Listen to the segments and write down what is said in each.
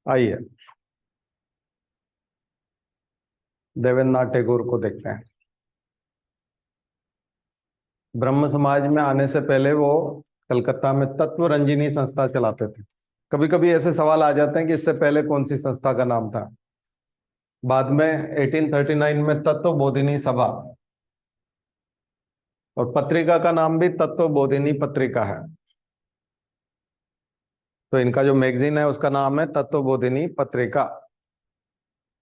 आइए देवेंद्रनाथ टैगोर को देखते हैं। ब्रह्म समाज में आने से पहले वो कलकत्ता में तत्व रंजिनी संस्था चलाते थे। कभी कभी ऐसे सवाल आ जाते हैं कि इससे पहले कौन सी संस्था का नाम था। बाद में 1839 में तत्व बोधिनी सभा, और पत्रिका का नाम भी तत्व बोधिनी पत्रिका है। तो इनका जो मैगजीन है उसका नाम है तत्व बोधिनी पत्रिका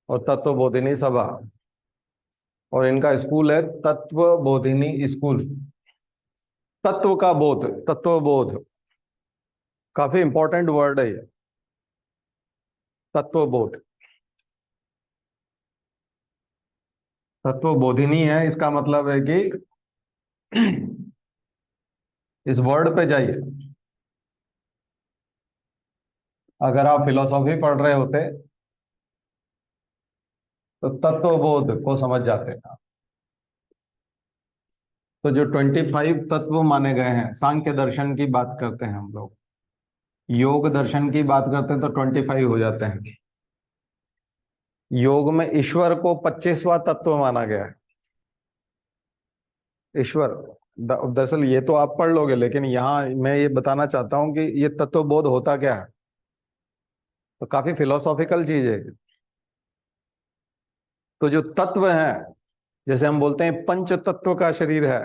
और तत्व बोधिनी सभा, और इनका स्कूल है तत्व बोधिनी स्कूल। तत्व का बोध, तत्व बोध काफी इंपॉर्टेंट वर्ड है ये, तत्व बोध। तत्व बोधिनी है, इसका मतलब है कि इस वर्ड पे जाइए। अगर आप फिलोसॉफी पढ़ रहे होते तो तत्वबोध को समझ जाते हैं। तो जो 25 तत्व माने गए हैं, सांख्य दर्शन की बात करते हैं हम लोग, योग दर्शन की बात करते हैं तो 25 हो जाते हैं। योग में ईश्वर को 25वां तत्व माना गया है। ईश्वर, दरअसल ये तो आप पढ़ लोगे, लेकिन यहां मैं ये बताना चाहता हूं कि ये तत्वबोध होता क्या है। तो काफी फिलोसॉफिकल चीज है। तो जो तत्व है, जैसे हम बोलते हैं पंच तत्व का शरीर है,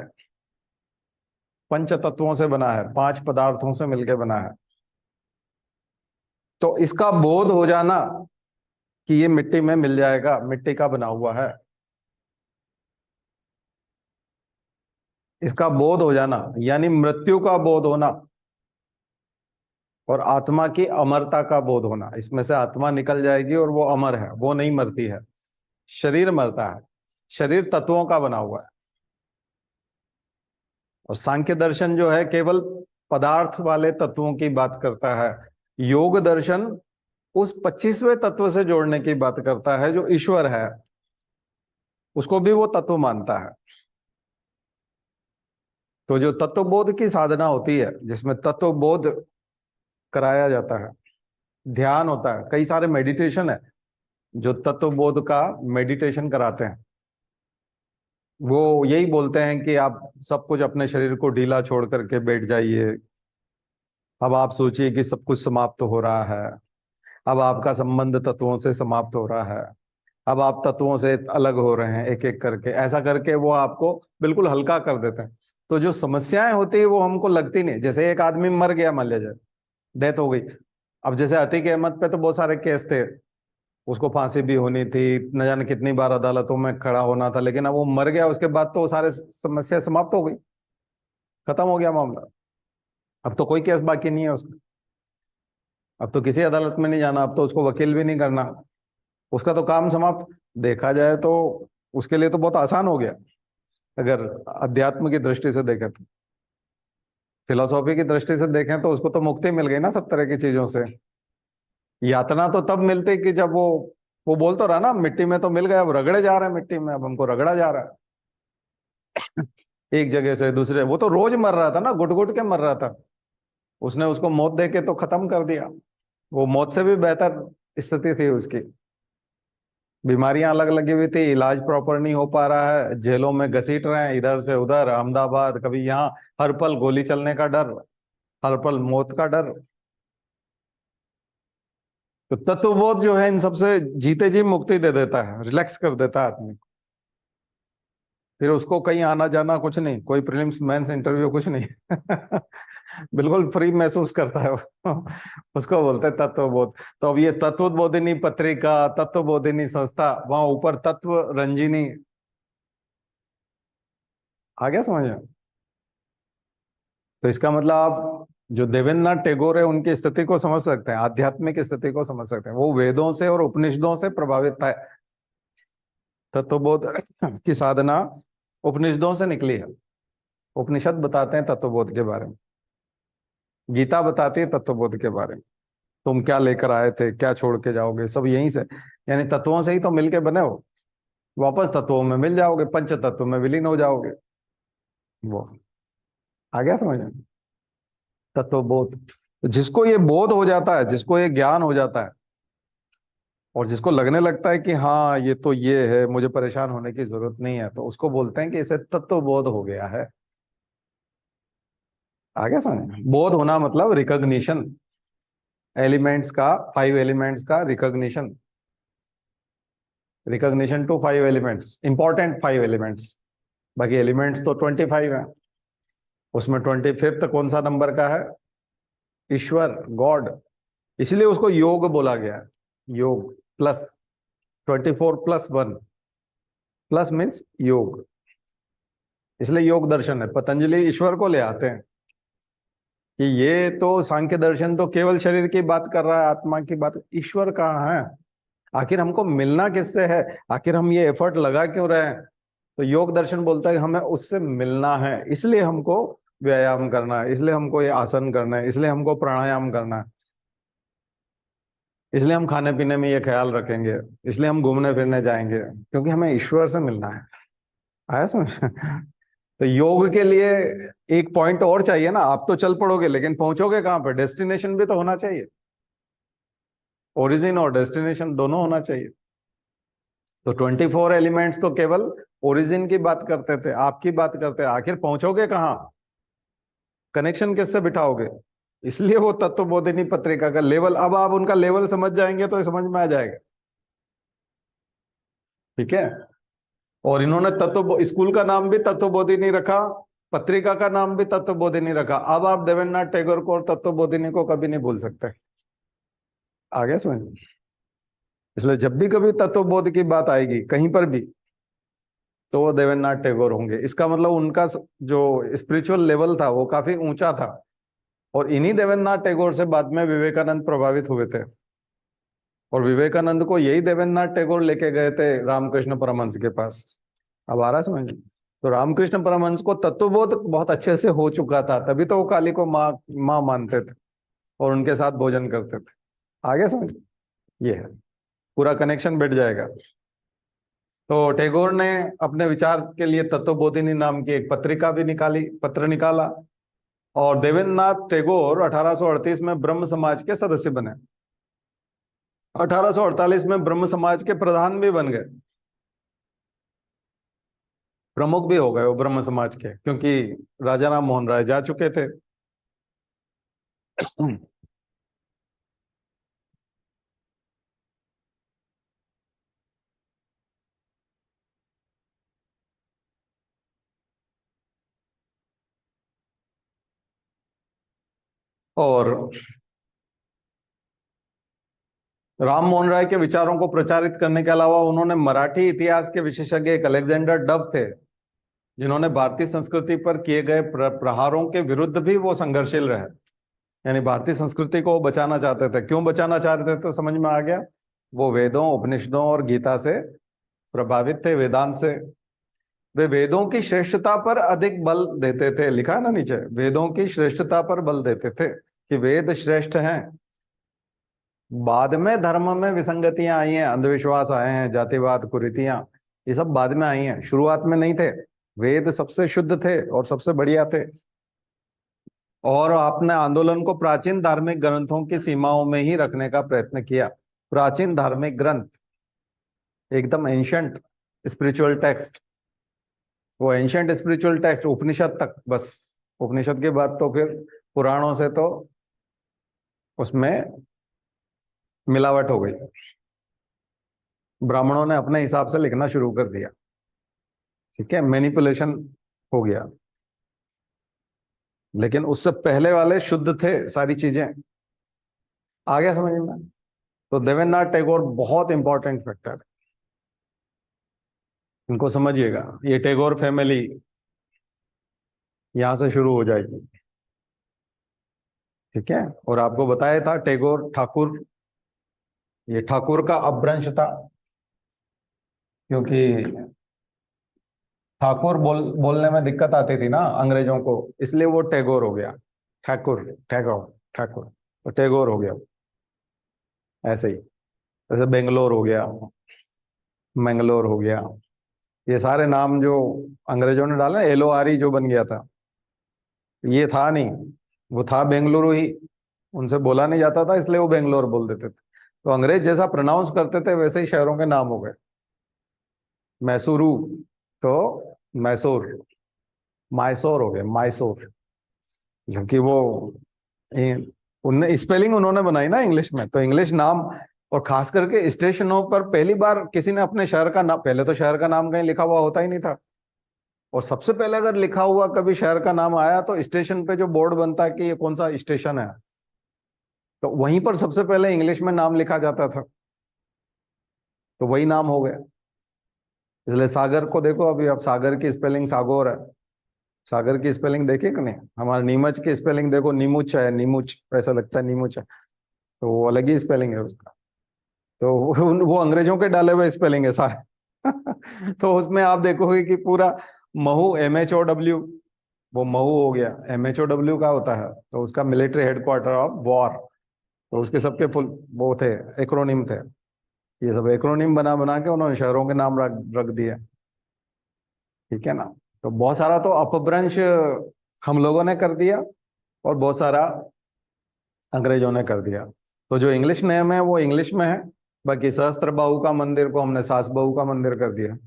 पंच तत्वों से बना है, 5 पदार्थों से मिलकर बना है। तो इसका बोध हो जाना कि ये मिट्टी में मिल जाएगा, मिट्टी का बना हुआ है, इसका बोध हो जाना यानी मृत्यु का बोध होना, और आत्मा की अमरता का बोध होना। इसमें से आत्मा निकल जाएगी और वो अमर है, वो नहीं मरती है। शरीर मरता है, शरीर तत्वों का बना हुआ है। और सांख्य दर्शन जो है केवल पदार्थ वाले तत्वों की बात करता है। योग दर्शन उस 25वें तत्व से जोड़ने की बात करता है जो ईश्वर है, उसको भी वो तत्व मानता है। तो जो तत्वबोध की साधना होती है, जिसमें तत्वबोध कराया जाता है, ध्यान होता है, कई सारे मेडिटेशन है जो तत्वबोध का मेडिटेशन कराते हैं। वो यही बोलते हैं कि आप सब कुछ अपने शरीर को ढीला छोड़ करके बैठ जाइए। अब आप सोचिए कि सब कुछ समाप्त हो रहा है, अब आपका संबंध तत्वों से समाप्त हो रहा है, अब आप तत्वों से अलग हो रहे हैं एक एक करके। ऐसा करके वो आपको बिल्कुल हल्का कर देते हैं। तो जो समस्याएं होती है वो हमको लगती नहीं। जैसे एक आदमी मर गया, मान लीजिए डेथ हो गई। अब जैसे अतीक अहमद पे तो बहुत सारे केस थे, उसको फांसी भी होनी थी, न जाने कितनी बार अदालतों में खड़ा होना था, लेकिन अब वो मर गया, उसके बाद तो वो सारे समस्या समाप्त हो गई, खत्म हो गया मामला। अब तो कोई केस बाकी नहीं है उसका, अब तो किसी अदालत में नहीं जाना, अब तो उसको वकील भी नहीं करना, उसका तो काम समाप्त। देखा जाए तो उसके लिए तो बहुत आसान हो गया, अगर अध्यात्म की दृष्टि से देखें तो। फिलोसॉफी की दृष्टि से देखें तो उसको तो मुक्ति मिल गई ना सब तरह की चीजों से। यातना तो तब मिलती कि जब वो बोल तो रहा ना, मिट्टी में तो मिल गया, अब रगड़े जा रहे हैं मिट्टी में, अब हमको रगड़ा जा रहा है एक जगह से दूसरे। वो तो रोज मर रहा था ना, घुट घुट के मर रहा था, उसने उसको मौत दे के तो खत्म कर दिया। वो मौत से भी बेहतर स्थिति थी उसकी। बीमारियां अलग लगी हुई थी, इलाज प्रॉपर नहीं हो पा रहा है, जेलों में घसीट रहे हैं इधर से उधर, अहमदाबाद, कभी यहाँ, हर पल गोली चलने का डर, हर पल मौत का डर। तो तत्वबोध जो है इन सबसे जीते जी मुक्ति दे देता है, रिलैक्स कर देता है आदमी को। फिर उसको कहीं आना जाना कुछ नहीं, कोई प्रीलिम्स मेंस इंटरव्यू कुछ नहीं बिल्कुल फ्री महसूस करता है वो उसको बोलते हैं तत्वबोध। तो अब ये तत्वबोधिनी पत्रिका, तत्वबोधिनी संस्था, वहां ऊपर तत्व रंजिनी, आ गया समझ में? तो इसका मतलब आप जो देवेंद्रनाथ टैगोर है उनकी स्थिति को समझ सकते हैं, आध्यात्मिक स्थिति को समझ सकते हैं। वो वेदों से और उपनिषदों से प्रभावित था। तत्वबोध की साधना उपनिषदों से निकली है। उपनिषद बताते हैं तत्वबोध के बारे में, गीता बताती है तत्वबोध के बारे में। तुम क्या लेकर आए थे, क्या छोड़ के जाओगे, सब यहीं से, यानी तत्वों से ही तो मिलके बने हो। वापस तत्वों में मिल जाओगे, पंच तत्व में विलीन हो जाओगे। वो आ गया समझ में? तत्वबोध, जिसको ये बोध हो जाता है, जिसको ये ज्ञान हो जाता है, और जिसको लगने लगता है कि हाँ ये तो ये है, मुझे परेशान होने की जरूरत नहीं है, तो उसको बोलते हैं कि इसे तत्वबोध हो गया है। आगे समझ, बोध होना मतलब रिकॉग्निशन, एलिमेंट्स का, 5 एलिमेंट्स का recognition, recognition to 5 elements, important 5 elements. बाकी एलिमेंट्स तो 25 है। उसमें 25th कौन सा नंबर का है? ईश्वर, गॉड। इसलिए उसको योग बोला गया। योग प्लस, 24+1, प्लस मीन्स योग। इसलिए योग दर्शन है। पतंजलि ईश्वर को ले आते हैं कि ये तो सांख्य दर्शन तो केवल शरीर की बात कर रहा है, आत्मा की बात, ईश्वर कहाँ है? आखिर हमको मिलना किससे है? आखिर हम ये एफर्ट लगा क्यों रहे हैं? तो योग दर्शन बोलता है कि हमें उससे मिलना है, इसलिए हमको व्यायाम करना है, इसलिए हमको ये आसन करना है, इसलिए हमको प्राणायाम करना है, इसलिए हम खाने पीने में ये ख्याल रखेंगे, इसलिए हम घूमने फिरने जाएंगे, क्योंकि हमें ईश्वर से मिलना है। आया समझ? तो योग के लिए एक पॉइंट और चाहिए ना। आप तो चल पड़ोगे, लेकिन पहुंचोगे कहां पर? डेस्टिनेशन भी तो होना चाहिए। ओरिजिन और डेस्टिनेशन दोनों होना चाहिए। तो 24 एलिमेंट्स तो केवल ओरिजिन की बात करते थे, आपकी बात करते हैं, आखिर पहुंचोगे कहाँ? कनेक्शन किससे बिठाओगे? इसलिए वो तत्वबोधिनी पत्रिका का लेवल, अब आप उनका लेवल समझ जाएंगे तो समझ में आ जाएगा। ठीक है। और इन्होंने तत्व, स्कूल का नाम भी तत्वबोधिनी रखा, पत्रिका का नाम भी तत्वबोधिनी रखा। अब आप देवेंद्रनाथ टैगोर को और तत्वबोधिनी को कभी नहीं भूल सकते। आगे समझ। इसलिए जब भी कभी तत्वबोध की बात आएगी कहीं पर भी, तो वो देवेंद्रनाथ टैगोर होंगे। इसका मतलब उनका जो स्पिरिचुअल लेवल था वो काफी ऊंचा था। और इन्हीं देवेंद्रनाथ टैगोर से बाद में विवेकानंद प्रभावित हुए थे। और विवेकानंद को यही देवेंद्रनाथ टैगोर लेके गए थे रामकृष्ण परमहंस के पास। अब आ रहा समझ? तो रामकृष्ण परमहंस को तत्वबोध बहुत अच्छे से हो चुका था, तभी तो वो काली को माँ माँ मानते थे और उनके साथ भोजन करते थे। आगे समझ, ये है, पूरा कनेक्शन बैठ जाएगा। तो टैगोर ने अपने विचार के लिए तत्वबोधिनी नाम की एक पत्रिका भी निकाली, पत्र निकाला। और देवेंद्रनाथ टैगोर 1838 में ब्रह्म समाज के सदस्य बने। 1848 में ब्रह्म समाज के प्रधान भी बन गए, प्रमुख भी हो गए वो ब्रह्म समाज के, क्योंकि राजा राम मोहन राय जा चुके थे। और राम मोहन राय के विचारों को प्रचारित करने के अलावा उन्होंने मराठी इतिहास के विशेषज्ञ एक अलेक्जेंडर डव थे, जिन्होंने भारतीय संस्कृति पर किए गए प्रहारों के विरुद्ध भी वो संघर्षशील रहे। यानी भारतीय संस्कृति को बचाना चाहते थे। क्यों बचाना चाहते थे तो समझ में आ गया। वो वेदों, उपनिषदों और गीता से प्रभावित थे, वेदांत से। वे वेदों की श्रेष्ठता पर अधिक बल देते थे। लिखा है ना नीचे, वेदों की श्रेष्ठता पर बल देते थे कि वेद श्रेष्ठ हैं। बाद में धर्म में विसंगतियां आई हैं, अंधविश्वास आए हैं, जातिवाद, कुरीतियां, ये सब बाद में आई हैं, शुरुआत में नहीं थे। वेद सबसे शुद्ध थे और सबसे बढ़िया थे। और आपने आंदोलन को प्राचीन धार्मिक ग्रंथों की सीमाओं में ही रखने का प्रयत्न किया। प्राचीन धार्मिक ग्रंथ, एकदम एंशंट स्पिरिचुअल टेक्स्ट, वो एंशंट स्पिरिचुअल टेक्स्ट उपनिषद तक बस। उपनिषद के बाद तो फिर पुराणों से तो उसमें मिलावट हो गई। ब्राह्मणों ने अपने हिसाब से लिखना शुरू कर दिया। ठीक है, मैनिपुलेशन हो गया। लेकिन उससे पहले वाले शुद्ध थे सारी चीजें। आ गया समझ में? तो देवेंद्रनाथ टैगोर बहुत इंपॉर्टेंट फैक्टर है, इनको समझिएगा। ये टैगोर फैमिली यहां से शुरू हो जाएगी। ठीक है। और आपको बताया था टैगोर ठाकुर, ये ठाकुर का अपभ्रंश था, क्योंकि ठाकुर बोलने में दिक्कत आती थी ना अंग्रेजों को, इसलिए वो टैगोर हो गया। ठाकुर, टैगोर, ठाकुर, तो टैगोर हो गया। ऐसे ही, जैसे बेंगलोर हो गया, मैंगलोर हो गया, ये सारे नाम जो अंग्रेजों ने डाले, LORE जो बन गया था, ये था नहीं, वो था बेंगलुरु ही। उनसे बोला नहीं जाता था, इसलिए वो बेंगलोर बोल देते थे। तो अंग्रेज जैसा प्रोनाउंस करते थे वैसे ही शहरों के नाम हो गए। मैसूरू तो मैसूर, मैसूर हो गया मैसूर, क्योंकि वो उनने स्पेलिंग उन्होंने बनाई ना इंग्लिश में, तो इंग्लिश नाम। और खास करके स्टेशनों पर पहली बार किसी ने अपने शहर का नाम, पहले तो शहर का नाम कहीं लिखा हुआ होता ही नहीं था, और सबसे पहले अगर लिखा हुआ कभी शहर का नाम आया तो स्टेशन पे जो बोर्ड बनता है कि ये कौन सा स्टेशन है, तो वहीं पर सबसे पहले इंग्लिश में नाम लिखा जाता था, तो वही नाम हो गया। इसलिए सागर को देखो, अभी अब सागर की स्पेलिंग सागोर है। सागर की स्पेलिंग देखे कि नहीं? हमारा नीमच की स्पेलिंग देखो, नीमुच है, नीमुच ऐसा लगता है, नीमुच है, तो वो अलग ही स्पेलिंग है उसका। तो वो अंग्रेजों के डाले हुए स्पेलिंग है सारे। तो उसमें आप देखोगे कि पूरा महू, MHOW, वो महू हो गया। MHOW का होता है तो उसका मिलिट्री हेडक्वार्टर ऑफ वॉर, तो उसके सबके फुल वो थे, एक्रोनिम थे। ये सब एक्रोनिम बना बना के उन्होंने शहरों के नाम रख रख दिए। ठीक है ना? तो बहुत सारा तो अपभ्रंश हम लोगों ने कर दिया, और बहुत सारा अंग्रेजों ने कर दिया। तो जो इंग्लिश नेम है वो इंग्लिश में है। बाकी सहस्त्र बाहु का मंदिर को हमने सास बहू का मंदिर कर दिया।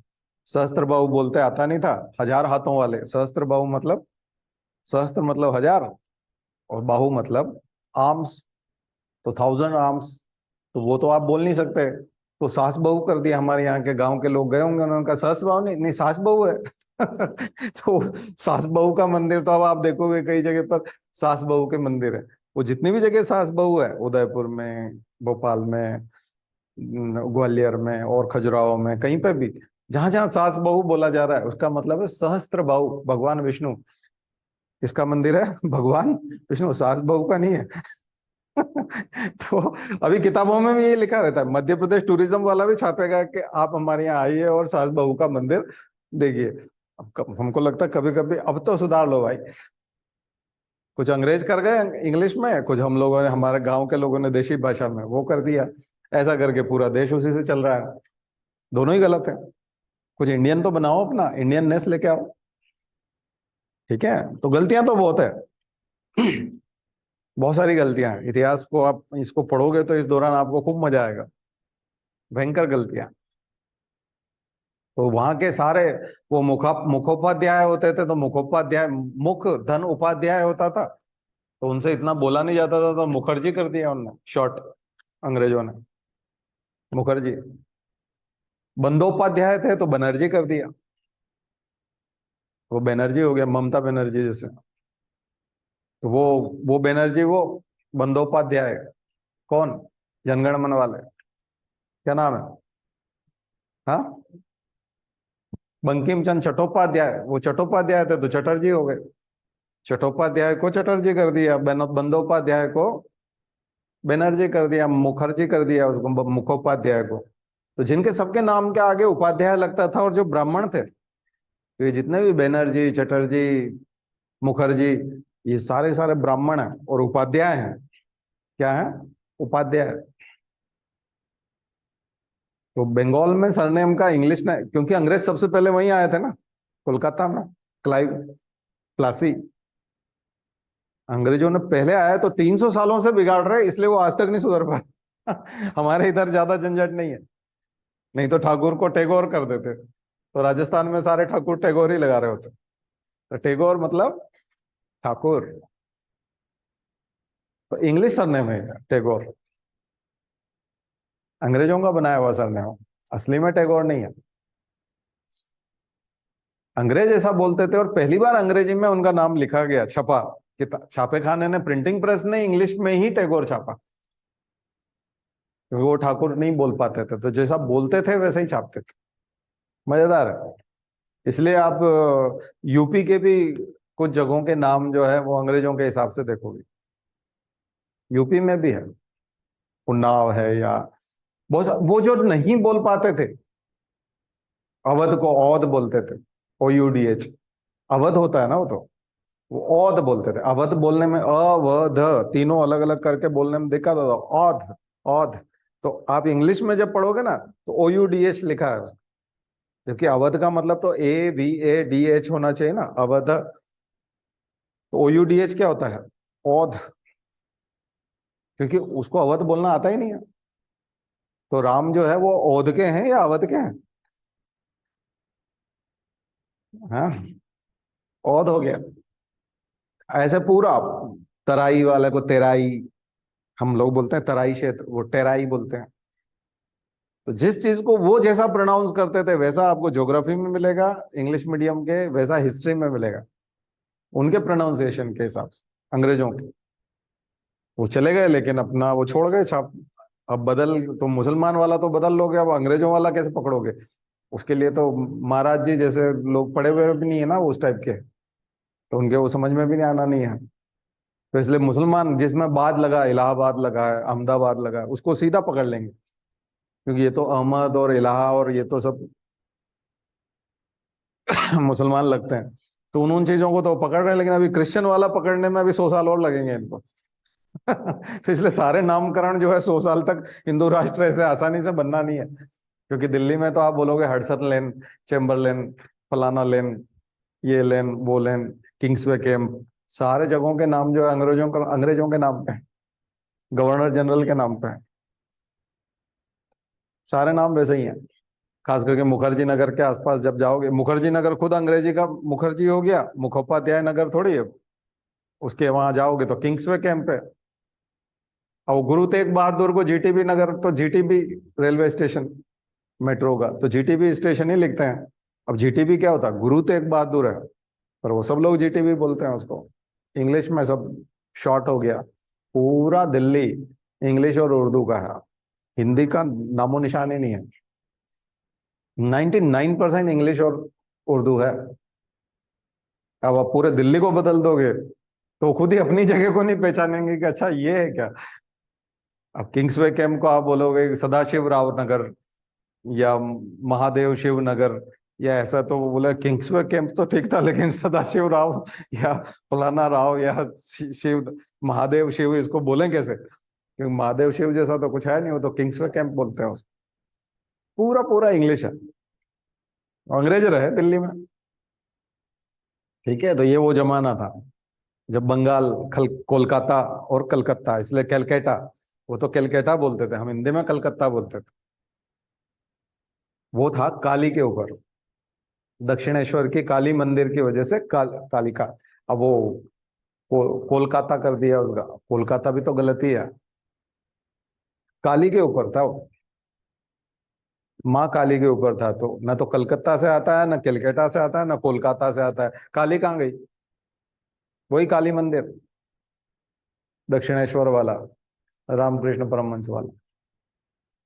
सहस्त्र बाहु बोलते आता नहीं था, हजार हाथों वाले, सहस्त्र बाहु मतलब, सहस्त्र मतलब हजार, और बाहु मतलब आर्म्स, तो 1000 आर्म्स, तो वो तो आप बोल नहीं सकते, तो सास बहू कर दिया। हमारे यहाँ के गांव के लोग गए होंगे, उन्होंने कहा सास बहू नहीं, नहीं सास बहू है। तो सास बहू का मंदिर तो अब आप देखोगे कई जगह पर सास बहू के मंदिर है। वो जितनी भी जगह सास बहू है, उदयपुर में, भोपाल में, ग्वालियर में और खजुराहो में, कहीं पे भी जहां जहां सास बहू बोला जा रहा है उसका मतलब है सहस्त्र बाहु, भगवान विष्णु। इसका मंदिर है भगवान विष्णु, सास बहू का नहीं है। तो अभी किताबों में भी ये लिखा रहता है, मध्य प्रदेश टूरिज्म वाला भी छापेगा कि आप हमारे यहाँ आइए और सास बहू का मंदिर देखिए। अब हमको लगता है कभी कभी अब तो सुधार लो भाई। कुछ अंग्रेज कर गए इंग्लिश में, कुछ हम लोगों ने, हमारे गांव के लोगों ने देशी भाषा में वो कर दिया। ऐसा करके पूरा देश उसी से चल रहा है। दोनों ही गलत है। कुछ इंडियन तो बनाओ, अपना इंडियन नेस लेके आओ। ठीक है, तो गलतियां तो बहुत है। बहुत सारी गलतियां हैं। इतिहास को आप इसको पढ़ोगे तो इस दौरान आपको खूब मजा आएगा। भयंकर गलतियां। तो वहां के सारे, वो मुखोपाध्याय होते थे, तो मुखोपाध्याय, मुख धन उपाध्याय होता था, तो उनसे इतना बोला नहीं जाता था, तो मुखर्जी कर दिया उनने शॉर्ट, अंग्रेजों ने, मुखर्जी। बंदोपाध्याय थे तो बनर्जी कर दिया, वो बनर्जी हो गया, ममता बनर्जी जैसे। तो वो बनर्जी, वो बंदोपाध्याय कौन? जनगण मन वाले, क्या नाम है? हाँ, बंकिम चंद्र चट्टोपाध्याय, वो चट्टोपाध्याय थे तो चटर्जी हो गए। चट्टोपाध्याय को चटर्जी कर दिया, बंदोपाध्याय को बनर्जी कर दिया, मुखर्जी कर दिया उसको, मुखोपाध्याय को। तो जिनके सबके नाम के आगे उपाध्याय लगता था, और जो ब्राह्मण थे, तो ये जितने भी बनर्जी, चटर्जी, मुखर्जी, ये सारे सारे ब्राह्मण हैं और उपाध्याय हैं। क्या है? उपाध्याय। तो बंगाल में सरनेम का इंग्लिश ना, क्योंकि अंग्रेज सबसे पहले वहीं आए थे ना, कोलकाता में, क्लाइव, प्लासी। अंग्रेजों ने पहले आया तो 300 सालों से बिगाड़ रहे, इसलिए वो आज तक नहीं सुधर पाए। हमारे इधर ज्यादा झंझट नहीं है। नहीं तो ठाकुर को टैगोर कर देते, तो राजस्थान में सारे ठाकुर टैगोर ही लगा रहे होते। तो टैगोर मतलब ठाकुर, तो इंग्लिश सरनेम है टैगोर, अंग्रेजों का बनाया हुआ सरनेम, असली में टैगोर नहीं है। अंग्रेज ऐसा बोलते थे, और पहली बार अंग्रेजी में उनका नाम लिखा गया, छपा, छापे खाने ने, प्रिंटिंग प्रेस ने इंग्लिश में ही टैगोर छापा, क्योंकि वो ठाकुर नहीं बोल पाते थे, तो जैसा बोलते थे वैसे ही छापते थे। मजेदार है। इसलिए आप यूपी के भी कुछ जगहों के नाम जो है वो अंग्रेजों के हिसाब से देखोगे। यूपी में भी है, उन्नाव है, या वो जो नहीं बोल पाते थे, अवध को औध बोलते थे, OUDH, अवध होता है ना वो, तो वो औध बोलते थे। अवध बोलने में अवध तीनों अलग अलग करके बोलने में दिक्कत होता, औध, औध। तो आप इंग्लिश में जब पढ़ोगे ना, तो OUDH लिखा है, जबकि अवध का मतलब तो AVADH होना चाहिए ना, अवध। तो OUDH क्या होता है? औध, क्योंकि उसको अवध बोलना आता ही नहीं है। तो राम जो है वो ओध के हैं या अवध के हैं? हाँ, ओध हो गया। ऐसे पूरा तराई वाले को तेराई, हम लोग बोलते हैं तराई क्षेत्र, वो टेराई बोलते हैं। तो जिस चीज को वो जैसा प्रोनाउंस करते थे वैसा आपको ज्योग्राफी में मिलेगा, इंग्लिश मीडियम के, वैसा हिस्ट्री में मिलेगा, उनके प्रोनाउंसिएशन के हिसाब से। अंग्रेजों के वो चले गए, लेकिन अपना वो छोड़ गए छाप। अब बदल तो मुसलमान वाला तो बदल लोगे, अब अंग्रेजों वाला कैसे पकड़ोगे? उसके लिए तो महाराज जी जैसे लोग पढ़े हुए भी नहीं है ना उस टाइप के, तो उनके वो समझ में भी नहीं आना नहीं है। तो इसलिए मुसलमान जिसमें बाद लगा, इलाहाबाद लगा है, अहमदाबाद लगा है, उसको सीधा पकड़ लेंगे, क्योंकि ये तो अहमद और इलाहा और ये तो सब मुसलमान लगते हैं। तो उन उन चीजों को तो पकड़ रहे हैं, लेकिन अभी क्रिश्चियन वाला पकड़ने में अभी 100 साल और लगेंगे इनको। तो इसलिए सारे नामकरण जो है 100 साल तक हिंदू राष्ट्र ऐसे आसानी से बनना नहीं है। क्योंकि दिल्ली में तो आप बोलोगे हडसन लेन, चेम्बरलेन, फलाना लेन, ये लेन, वो लेन, किंग्सवे कैंप, सारे जगहों के नाम जो है अंग्रेजों के नाम पे, गवर्नर जनरल के नाम पे है। सारे नाम वैसे ही हैं। खास करके मुखर्जी नगर के आसपास जब जाओगे, मुखर्जी नगर खुद अंग्रेजी का मुखर्जी हो गया, मुखोपाध्याय नगर थोड़ी है। उसके वहां जाओगे तो किंग्सवे कैंप है। और गुरु तेग बहादुर को जीटीबी नगर, तो जीटीबी रेलवे स्टेशन मेट्रो का, तो जीटीबी स्टेशन ही लिखते हैं। अब जीटीबी क्या होता है? गुरु तेग बहादुर है, पर वो सब लोग जीटीबी बोलते हैं उसको। इंग्लिश में सब शॉर्ट हो गया। पूरा दिल्ली इंग्लिश और उर्दू का है, हिंदी का नामो निशान ही नहीं है। 99% इंग्लिश और उर्दू है। अब आप पूरे दिल्ली को बदल दोगे तो खुद ही अपनी जगह को नहीं पहचानेंगे कि अच्छा ये है क्या। अब किंग्सवे कैंप को आप बोलोगे सदाशिव राव नगर या महादेव शिव नगर या ऐसा, तो वो बोले किंग्सवे कैंप तो ठीक था, लेकिन सदाशिव राव या फलाना राव या शिव, महादेव शिव, इसको बोलें कैसे? क्योंकि महादेव शिव जैसा तो कुछ है नहीं, वो तो किंग्सवे कैंप बोलते हैं उसको। पूरा पूरा इंग्लिश है। अंग्रेज रहे दिल्ली में, ठीक है। तो ये वो जमाना था जब बंगाल, कोलकाता और कलकत्ता, इसलिए कैलकाटा, वो तो कैलकाटा बोलते थे, हम हिंदी में कलकत्ता बोलते थे। वो था काली के ऊपर, दक्षिणेश्वर की काली मंदिर की वजह से कालिका। अब वो कोलकाता कर दिया उसका, कोलकाता भी तो गलती है। काली के ऊपर था वो, माँ काली के ऊपर था। तो ना तो कलकत्ता से आता है, ना कलकत्ता से आता है, ना कोलकाता से आता है। काली कहाँ गई? वही काली मंदिर, दक्षिणेश्वर वाला, रामकृष्ण परमहंस वाला।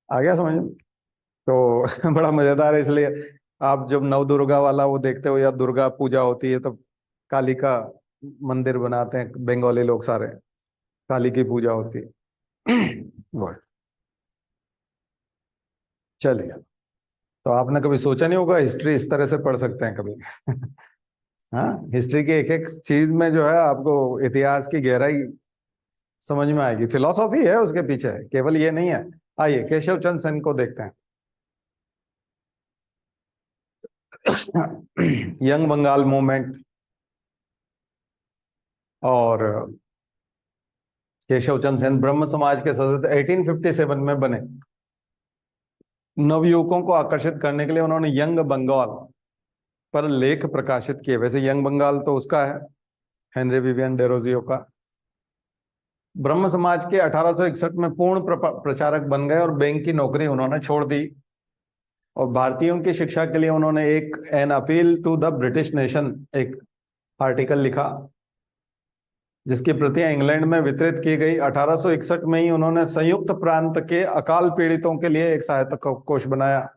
आ गया समझ में? तो बड़ा मजेदार है। इसलिए आप जब नव दुर्गा वाला वो देखते हो या दुर्गा पूजा होती है, तब काली का मंदिर बनाते हैं बंगाली लोग सारे, काली की पूजा होती है। वो है। चलिए, तो आपने कभी सोचा नहीं होगा हिस्ट्री इस तरह से पढ़ सकते हैं कभी? हाँ, हिस्ट्री की एक एक चीज में जो है आपको इतिहास की गहराई समझ में आएगी। फिलॉसफी है उसके पीछे, केवल ये नहीं है। आइए केशव चंद्र सेन को देखते हैं। यंग बंगाल मूवमेंट, और केशव चंद्र सेन ब्रह्म समाज के सदस्य 1857 में बने। नवयुवकों को आकर्षित करने के लिए उन्होंने यंग बंगाल पर लेख प्रकाशित किए। वैसे यंग बंगाल तो उसका है, हेनरी विवियन डेरोजियो का। ब्रह्म समाज के 1861 में पूर्ण प्रचारक बन गए और बैंक की नौकरी उन्होंने छोड़ दी। और भारतीयों की शिक्षा के लिए उन्होंने एक an appeal to the British nation, एक आर्टिकल लिखा, जिसकी प्रतियां इंग्लैंड में वितरित की गई। 1861 में ही उन्होंने संयुक्त प्रांत के अकाल पीड़ितों के लिए एक सहायता कोष बनाया,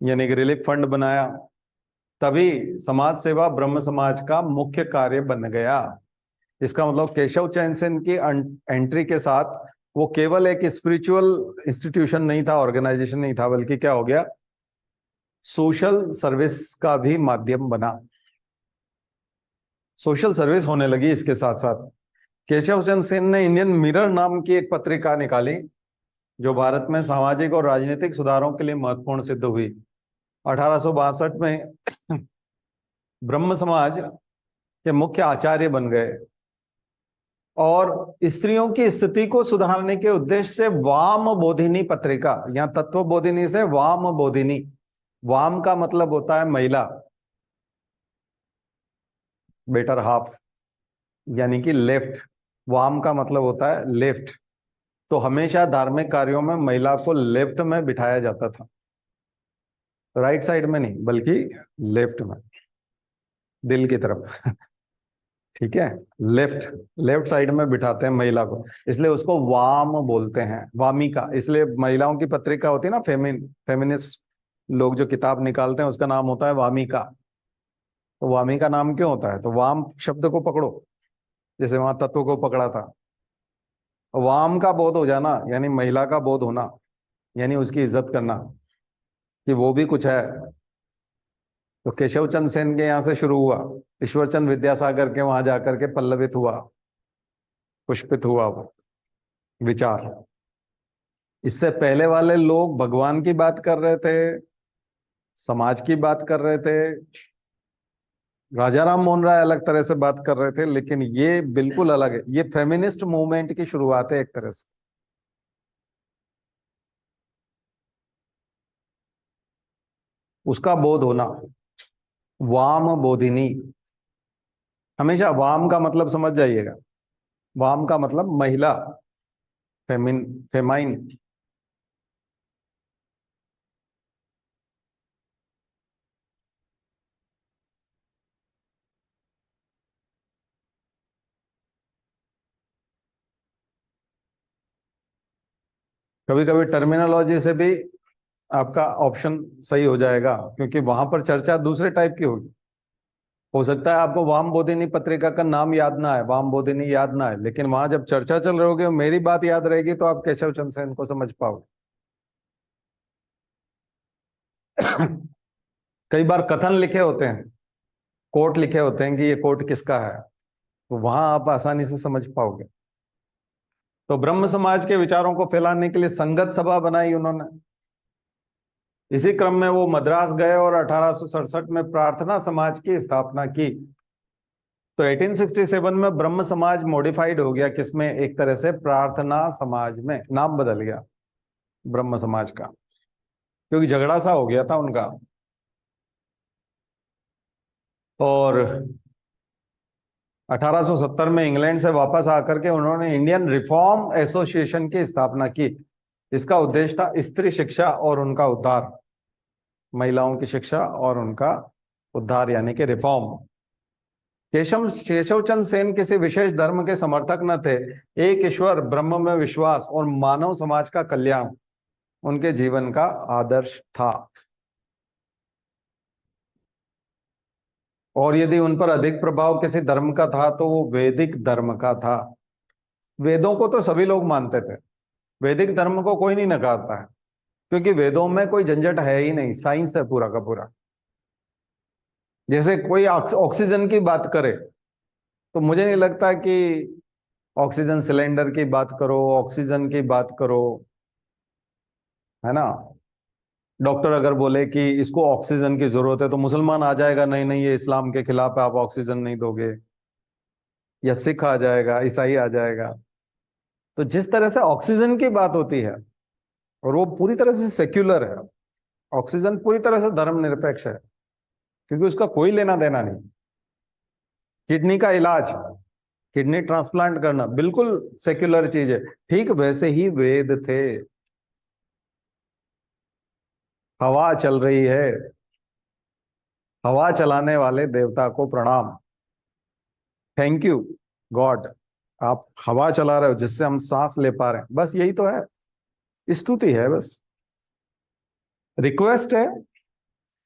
यानी कि रिलीफ फंड बनाया। तभी समाज सेवा ब्रह्म समाज का मुख्य कार्य बन गया। इसका मतलब केशव चंद्र सेन की एंट्री के साथ वो केवल एक स्पिरिचुअल इंस्टीट्यूशन नहीं था, ऑर्गेनाइजेशन नहीं था, बल्कि क्या हो गया? सोशल सर्विस का भी माध्यम बना। सोशल सर्विस होने लगी इसके साथ साथ। केशव चंद्र सेन ने इंडियन मिरर नाम की एक पत्रिका निकाली, जो भारत में सामाजिक और राजनीतिक सुधारों के लिए महत्वपूर्ण सिद्ध हुई। 1862 में ब्रह्म समाज के मुख्य आचार्य बन गए और स्त्रियों की स्थिति को सुधारने के उद्देश्य से वाम बोधिनी पत्रिका, यहां तत्व बोधिनी से वाम बोधिनी, वाम का मतलब होता है महिला, बेटर हाफ, यानी कि लेफ्ट, वाम का मतलब होता है लेफ्ट। तो हमेशा धार्मिक कार्यों में महिला को लेफ्ट में बिठाया जाता था, राइट साइड में नहीं बल्कि लेफ्ट में, दिल की तरफ। ठीक है, लेफ्ट, लेफ्ट साइड में बिठाते हैं महिला को, इसलिए उसको वाम बोलते हैं, वामिका। इसलिए महिलाओं की पत्रिका होती है ना, फेमिनिस्ट लोग जो किताब निकालते हैं उसका नाम होता है वामिका। तो वामिका नाम क्यों होता है? तो वाम शब्द को पकड़ो, जैसे वहां तत्व को पकड़ा था। वाम का बोध हो जाना यानी महिला का बोध होना, यानी उसकी इज्जत करना कि वो भी कुछ है। तो केशव चंद्र सेन के यहाँ से शुरू हुआ, ईश्वरचंद विद्यासागर के वहां जाकर के पल्लवित हुआ, पुष्पित हुआ वो विचार। इससे पहले वाले लोग भगवान की बात कर रहे थे, समाज की बात कर रहे थे, राजा राम मोहन राय अलग तरह से बात कर रहे थे, लेकिन ये बिल्कुल अलग है। ये फेमिनिस्ट मूवमेंट की शुरुआत है एक तरह से। उसका बोध होना, वाम बोधिनी। हमेशा वाम का मतलब समझ जाइएगा, वाम का मतलब महिला, फेमाइन। कभी कभी टर्मिनोलॉजी से भी आपका ऑप्शन सही हो जाएगा, क्योंकि वहां पर चर्चा दूसरे टाइप की होगी। हो सकता है आपको वाम बोधिनी पत्रिका का नाम याद ना है, वाम बोधिनी याद ना है, लेकिन वहां जब चर्चा चल रही होगी, मेरी बात याद रहेगी, तो आप केशव चंद्र सेन को समझ पाओगे। कई बार कथन लिखे होते हैं, कोट लिखे होते हैं कि ये कोट किसका है, तो वहां आप आसानी से समझ पाओगे। तो ब्रह्म समाज के विचारों को फैलाने के लिए संगत सभा बनाई उन्होंने। इसी क्रम में वो मद्रास गए और 1867 में प्रार्थना समाज की स्थापना की। तो 1867 में ब्रह्म समाज मॉडिफाइड हो गया, किसमें? एक तरह से प्रार्थना समाज में, नाम बदल गया ब्रह्म समाज का, क्योंकि झगड़ा सा हो गया था उनका। और 1870 में इंग्लैंड से वापस आकर के उन्होंने इंडियन रिफॉर्म एसोसिएशन की स्थापना की। इसका उद्देश्य था स्त्री शिक्षा और उनका उद्धार, महिलाओं की शिक्षा और उनका उद्धार, यानी कि रिफॉर्म। केशव चंद्र सेन किसी विशेष धर्म के समर्थक न थे। एक ईश्वर, ब्रह्म में विश्वास और मानव समाज का कल्याण उनके जीवन का आदर्श था। और यदि उन पर अधिक प्रभाव किसी धर्म का था तो वो वैदिक धर्म का था। वेदों को तो सभी लोग मानते थे, वैदिक धर्म को कोई नहीं नकारता है, क्योंकि वेदों में कोई झंझट है ही नहीं, साइंस है पूरा का पूरा। जैसे कोई ऑक्सीजन की बात करे, तो मुझे नहीं लगता कि ऑक्सीजन सिलेंडर की बात करो, ऑक्सीजन की बात करो, है ना। डॉक्टर अगर बोले कि इसको ऑक्सीजन की जरूरत है, तो मुसलमान आ जाएगा, नहीं नहीं ये इस्लाम के खिलाफ है, आप ऑक्सीजन नहीं दोगे। या सिख आ जाएगा, ईसाई आ जाएगा। तो जिस तरह से ऑक्सीजन की बात होती है, और वो पूरी तरह से सेक्युलर है, ऑक्सीजन पूरी तरह से धर्मनिरपेक्ष है, क्योंकि उसका कोई लेना देना नहीं। किडनी का इलाज, किडनी ट्रांसप्लांट करना बिल्कुल सेक्युलर चीज है। ठीक वैसे ही वेद थे। हवा चल रही है, हवा चलाने वाले देवता को प्रणाम, थैंक यू गॉड, आप हवा चला रहे हो जिससे हम सांस ले पा रहे हैं, बस यही तो है, स्तुति है बस, रिक्वेस्ट है।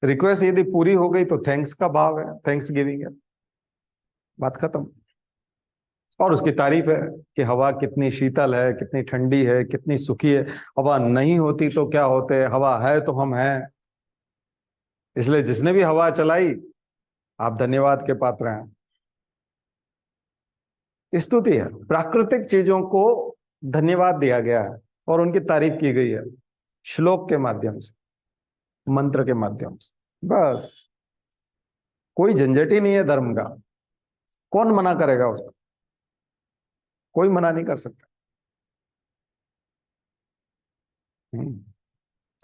रिक्वेस्ट यदि पूरी हो गई तो थैंक्स का भाव है, थैंक्स गिविंग है, बात खत्म। और उसकी तारीफ है कि हवा कितनी शीतल है, कितनी ठंडी है, कितनी सुखी है। हवा नहीं होती तो क्या होते, हवा है तो हम हैं। इसलिए जिसने भी हवा चलाई, आप धन्यवाद के पात्र हैं। स्तुति है, प्राकृतिक चीजों को धन्यवाद दिया गया है और उनकी तारीफ की गई है, श्लोक के माध्यम से, मंत्र के माध्यम से। बस, कोई झंझट ही नहीं है धर्म का, कौन मना करेगा उसको? कोई मना नहीं कर सकता।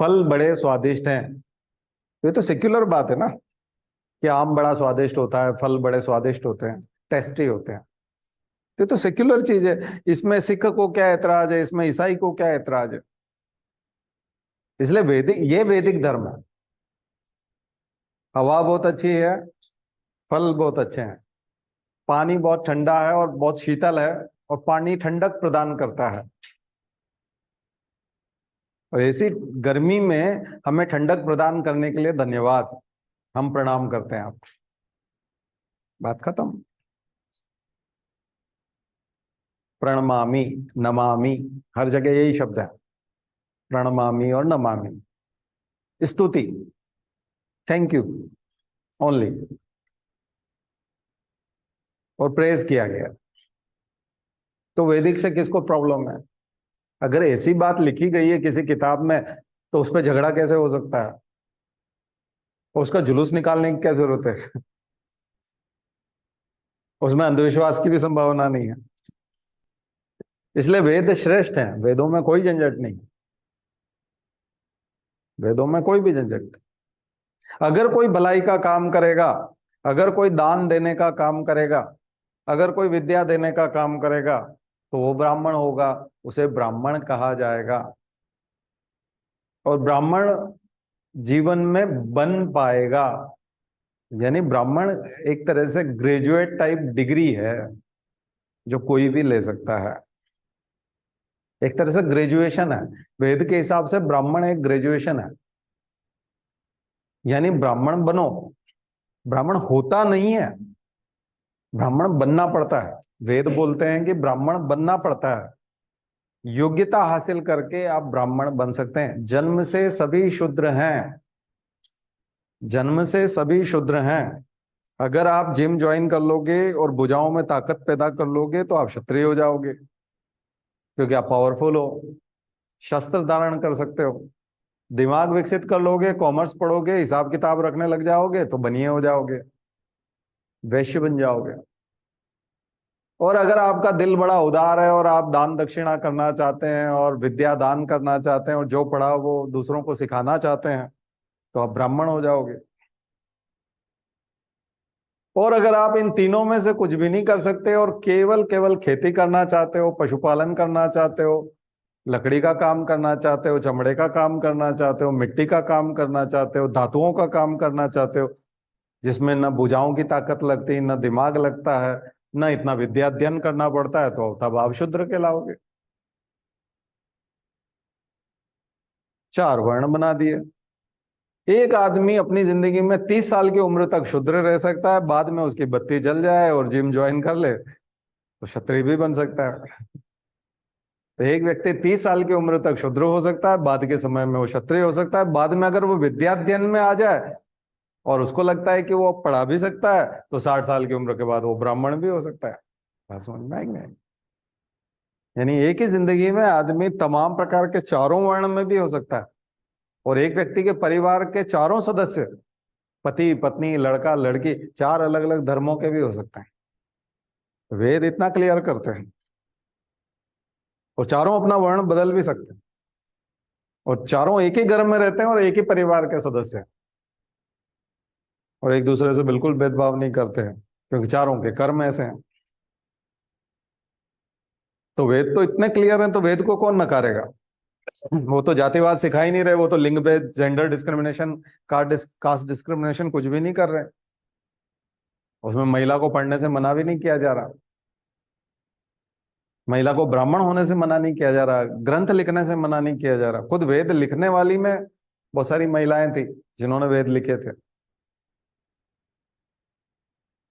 फल बड़े स्वादिष्ट हैं, ये तो सेक्युलर बात है ना, कि आम बड़ा स्वादिष्ट होता है, फल बड़े स्वादिष्ट होते हैं, टेस्टी होते हैं। ये तो सेक्युलर चीज है, इसमें सिख को क्या ऐतराज है, इसमें ईसाई को क्या ऐतराज है? इसलिए वैदिक, ये वैदिक धर्म है। हवा बहुत अच्छी है, फल बहुत अच्छे हैं, पानी बहुत ठंडा है और बहुत शीतल है, और पानी ठंडक प्रदान करता है। और ऐसी गर्मी में हमें ठंडक प्रदान करने के लिए धन्यवाद, हम प्रणाम करते हैं आपको। बात खत्म। प्रणमामि, नमामि, हर जगह यही शब्द है, प्रणमामि और नमामि। स्तुति, थैंक यू ओनली, और प्रेज किया गया। तो वैदिक से किसको प्रॉब्लम है? अगर ऐसी बात लिखी गई है किसी किताब में, तो उस पर झगड़ा कैसे हो सकता है? उसका जुलूस निकालने की क्या जरूरत है? उसमें अंधविश्वास की भी संभावना नहीं है। इसलिए वेद श्रेष्ठ हैं, वेदों में कोई झंझट नहीं, वेदों में कोई भी झंझट नहीं। अगर कोई भलाई का काम करेगा, अगर कोई दान देने का काम करेगा, अगर कोई विद्या देने का काम करेगा, तो वो ब्राह्मण होगा, उसे ब्राह्मण कहा जाएगा। और ब्राह्मण जीवन में बन पाएगा। यानी ब्राह्मण एक तरह से ग्रेजुएट टाइप डिग्री है, जो कोई भी ले सकता है। एक तरह से ग्रेजुएशन है, वेद के हिसाब से ब्राह्मण एक ग्रेजुएशन है। यानी ब्राह्मण बनो, ब्राह्मण होता नहीं है, ब्राह्मण बनना पड़ता है। वेद बोलते हैं कि ब्राह्मण बनना पड़ता है, योग्यता हासिल करके आप ब्राह्मण बन सकते हैं। जन्म से सभी शूद्र हैं, जन्म से सभी शूद्र हैं। अगर आप जिम ज्वाइन कर लोगे और भुजाओं में ताकत पैदा कर लोगे, तो आप क्षत्रिय हो जाओगे, क्योंकि आप पावरफुल हो, शस्त्र धारण कर सकते हो। दिमाग विकसित कर लोगे, कॉमर्स पढ़ोगे, हिसाब किताब रखने लग जाओगे, तो बनिए हो जाओगे, वैश्य बन जाओगे। और अगर आपका दिल बड़ा उदार है और आप दान दक्षिणा करना चाहते हैं और विद्या दान करना चाहते हैं और जो पढ़ा वो दूसरों को सिखाना चाहते हैं, तो आप ब्राह्मण हो जाओगे। और अगर आप इन तीनों में से कुछ भी नहीं कर सकते और केवल केवल खेती करना चाहते हो, पशुपालन करना चाहते हो, लकड़ी का काम करना चाहते हो, चमड़े का काम करना चाहते हो, मिट्टी का काम करना चाहते हो, धातुओं का काम करना चाहते हो, जिसमें न भुजाओं की ताकत लगती, न दिमाग लगता है, न इतना विद्या अध्ययन करना पड़ता है, तो तब आप शूद्र कहलाओगे। चार वर्ण बना दिए। एक आदमी अपनी जिंदगी में 30 साल की उम्र तक शूद्र रह सकता है, बाद में उसकी बत्ती जल जाए और जिम ज्वाइन कर ले, तो क्षत्रिय भी बन सकता है। तो एक व्यक्ति 30 साल की उम्र तक शूद्र हो सकता है, बाद के समय में वो क्षत्रिय हो सकता है। बाद में अगर वो विद्याध्ययन में आ जाए और उसको लगता है कि वो पढ़ा भी सकता है, तो 60 साल की उम्र के बाद वो ब्राह्मण भी हो सकता है। बात समझ में आएंगे? यानी एक ही जिंदगी में आदमी तमाम प्रकार के चारों वर्ण में भी हो सकता है। और एक व्यक्ति के परिवार के चारों सदस्य, पति पत्नी लड़का लड़की, चार अलग अलग धर्मों के भी हो सकते हैं। वेद इतना क्लियर करते हैं। और चारों अपना वर्ण बदल भी सकते हैं, और चारों एक ही घर में रहते हैं और एक ही परिवार के सदस्य हैं, और एक दूसरे से बिल्कुल भेदभाव नहीं करते हैं, क्योंकि चारों के कर्म ऐसे हैं। तो वेद तो इतने क्लियर हैं, तो वेद को कौन नकारेगा? वो तो जातिवाद सिखा ही नहीं रहे, वो तो लिंग भेद, जेंडर डिस्क्रिमिनेशन, कास्ट डिस्क्रिमिनेशन कुछ भी नहीं कर रहे। उसमें महिला को पढ़ने से मना भी नहीं किया जा रहा, महिला को ब्राह्मण होने से मना नहीं किया जा रहा, ग्रंथ लिखने से मना नहीं किया जा रहा। खुद वेद लिखने वाली में बहुत सारी महिलाएं थी जिन्होंने वेद लिखे थे।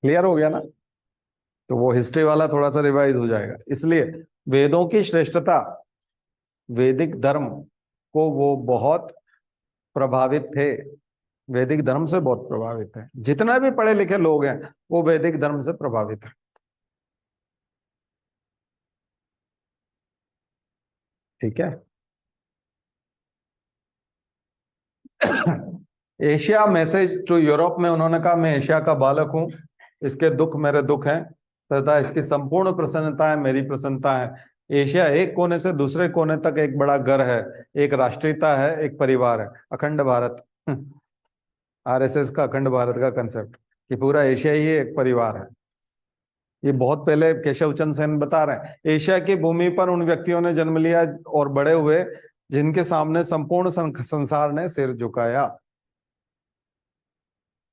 क्लियर हो गया ना? तो वो हिस्ट्री वाला थोड़ा सा रिवाइज हो जाएगा। इसलिए वेदों की श्रेष्ठता, वैदिक धर्म को वो बहुत प्रभावित थे, वैदिक धर्म से बहुत प्रभावित है। जितना भी पढ़े लिखे लोग हैं, वो वैदिक धर्म से प्रभावित है। ठीक है। एशिया मैसेज टू यूरोप में उन्होंने कहा, मैं एशिया का बालक हूं, इसके दुख मेरे दुख हैं, तथा इसकी संपूर्ण प्रसन्नता है मेरी प्रसन्नता है। एशिया एक कोने से दूसरे कोने तक एक बड़ा घर है, एक राष्ट्रीयता है, एक परिवार है, अखंड भारत। आरएसएस का अखंड भारत का कंसेप्ट कि पूरा एशिया ही एक परिवार है। ये बहुत पहले केशव चंद्र सेन बता रहे हैं। एशिया की भूमि पर उन व्यक्तियों ने जन्म लिया और बड़े हुए जिनके सामने संपूर्ण संसार ने सिर झुकाया।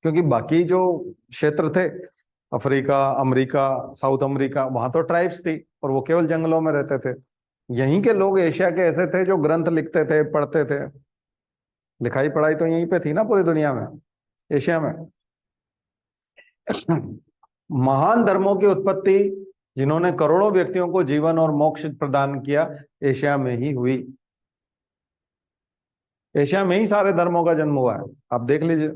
क्योंकि बाकी जो क्षेत्र थे, अफ्रीका, अमेरिका, साउथ अमेरिका, वहां तो ट्राइब्स थी और वो केवल जंगलों में रहते थे। यहीं के लोग एशिया के ऐसे थे जो ग्रंथ लिखते थे, पढ़ते थे। लिखाई पढ़ाई तो यहीं पे थी ना पूरी दुनिया में, एशिया में। महान धर्मों की उत्पत्ति, जिन्होंने करोड़ों व्यक्तियों को जीवन और मोक्ष प्रदान किया, एशिया में ही हुई। एशिया में ही सारे धर्मों का जन्म हुआ है। आप देख लीजिए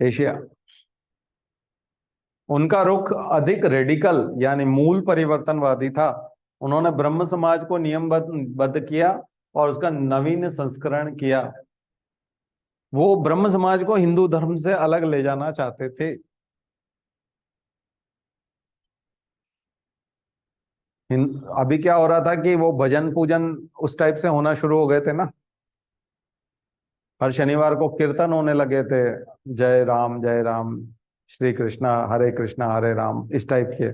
एशिया। उनका रुख अधिक रेडिकल यानी मूल परिवर्तनवादी था। उन्होंने ब्रह्म समाज को नियमबद्ध किया और उसका नवीन संस्करण किया। वो ब्रह्म समाज को हिंदू धर्म से अलग ले जाना चाहते थे। अभी क्या हो रहा था कि वो भजन पूजन उस टाइप से होना शुरू हो गए थे ना। हर शनिवार को कीर्तन होने लगे थे, जय राम, श्री कृष्णा हरे राम, इस टाइप के।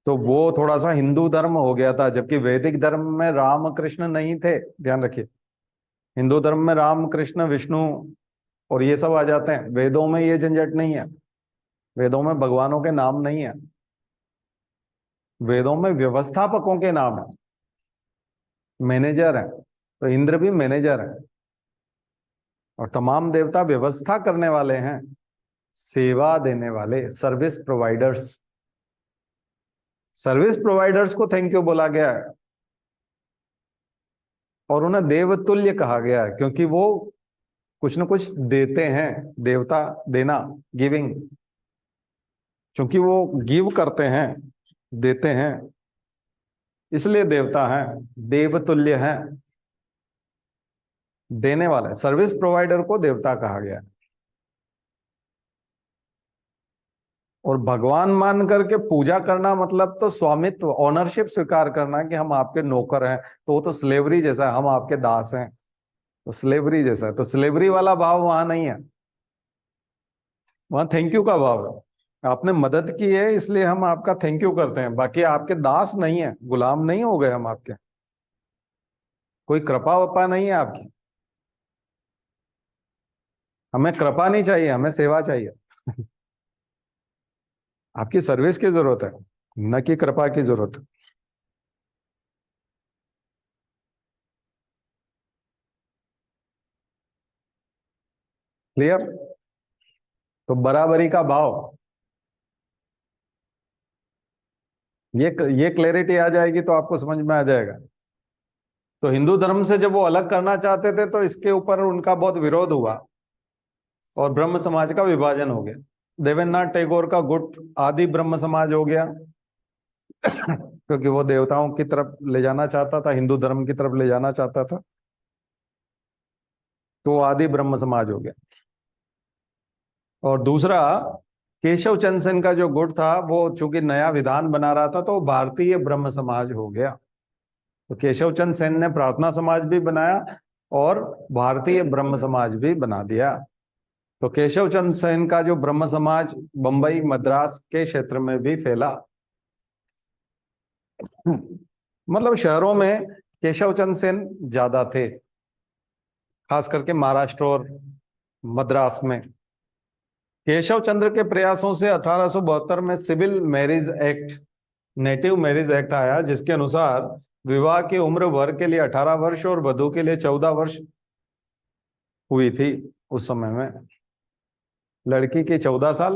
तो वो थोड़ा सा हिंदू धर्म हो गया था, जबकि वैदिक धर्म में राम कृष्ण नहीं थे, ध्यान रखिए। हिंदू धर्म में राम कृष्ण विष्णु और ये सब आ जाते हैं। वेदों में ये झंझट नहीं है। वेदों में भगवानों के नाम नहीं है। वेदों में व्यवस्थापकों के नाम है, मैनेजर है। तो इंद्र भी मैनेजर है और तमाम देवता व्यवस्था करने वाले हैं, सेवा देने वाले, सर्विस प्रोवाइडर्स। सर्विस प्रोवाइडर्स को थैंक यू बोला गया है और उन्हें देवतुल्य कहा गया है, क्योंकि वो कुछ न कुछ देते हैं। देवता देना, गिविंग, क्योंकि वो गिव करते हैं, देते हैं, इसलिए देवता हैं, देवतुल्य हैं, देने वाले। सर्विस प्रोवाइडर को देवता कहा गया है। और भगवान मान करके पूजा करना मतलब तो स्वामित्व, ओनरशिप स्वीकार करना कि हम आपके नौकर हैं। तो वो तो स्लेवरी जैसा है, हम आपके दास हैं, तो स्लेवरी जैसा है। तो स्लेवरी वाला भाव वहां नहीं है, वहां थैंक यू का भाव है। आपने मदद की है इसलिए हम आपका थैंक यू करते हैं, बाकी आपके दास नहीं है, गुलाम नहीं हो गए हम आपके। कोई कृपा वपा नहीं है आपकी। हमें कृपा नहीं चाहिए, हमें सेवा चाहिए। आपकी सर्विस की जरूरत है, न कि कृपा की जरूरत। क्लियर? तो बराबरी का भाव, ये क्लैरिटी आ जाएगी तो आपको समझ में आ जाएगा। तो हिंदू धर्म से जब वो अलग करना चाहते थे तो इसके ऊपर उनका बहुत विरोध हुआ और ब्रह्म समाज का विभाजन हो गया। देवेंद्रनाथ टैगोर का गुट आदि ब्रह्म समाज हो गया, क्योंकि वो देवताओं की तरफ ले जाना चाहता था, हिंदू धर्म की तरफ ले जाना चाहता था, तो आदि ब्रह्म समाज हो गया। और दूसरा, केशव चंद्र सेन का जो गुट था वो चूंकि नया विधान बना रहा था, तो भारतीय ब्रह्म समाज हो गया। तो केशव चंद्र सेन ने प्रार्थना समाज भी बनाया और भारतीय ब्रह्म समाज भी बना दिया। तो केशव चंद्र सेन का जो ब्रह्म समाज बंबई मद्रास के क्षेत्र में भी फैला। मतलब शहरों में केशव चंद्र सेन ज्यादा थे, खास करके महाराष्ट्र और मद्रास में। केशव चंद्र के प्रयासों से 1872 में civil marriage act, native marriage act आया, जिसके अनुसार विवाह की उम्र वर के लिए 18 वर्ष और वधु के लिए 14 वर्ष हुई थी उस समय में। लड़की की 14 साल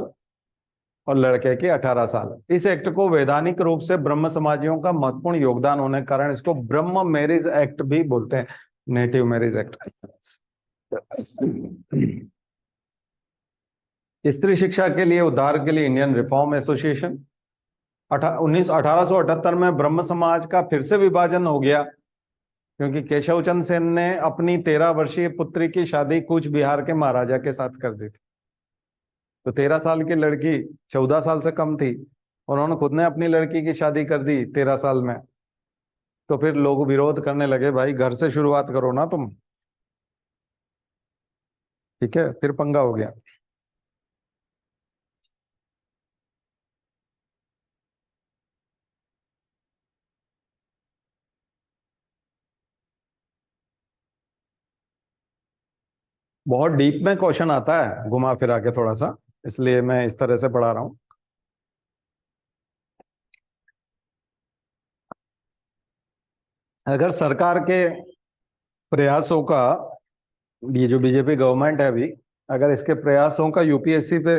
और लड़के के 18 साल। इस एक्ट को वैधानिक रूप से ब्रह्म समाजियों का महत्वपूर्ण योगदान होने के कारण इसको ब्रह्म मैरिज एक्ट भी बोलते हैं, नेटिव मैरिज एक्ट। स्त्री शिक्षा के लिए उद्धार के लिए इंडियन रिफॉर्म एसोसिएशन, 1878 में ब्रह्म समाज का फिर से विभाजन हो गया, क्योंकि केशव चंद्र सेन ने अपनी 13 वर्षीय पुत्री की शादी कूच बिहार के महाराजा के साथ कर दी थी। तो 13 साल की लड़की 14 साल से कम थी, उन्होंने खुद ने अपनी लड़की की शादी कर दी 13 साल में। तो फिर लोग विरोध करने लगे, भाई घर से शुरुआत करो ना तुम। ठीक है, फिर पंगा हो गया। बहुत डीप में क्वेश्चन आता है घुमा फिरा के थोड़ा सा, इसलिए मैं इस तरह से पढ़ा रहा हूँ। अगर सरकार के प्रयासों का, ये जो बीजेपी गवर्नमेंट है अभी, अगर इसके प्रयासों का यूपीएससी पे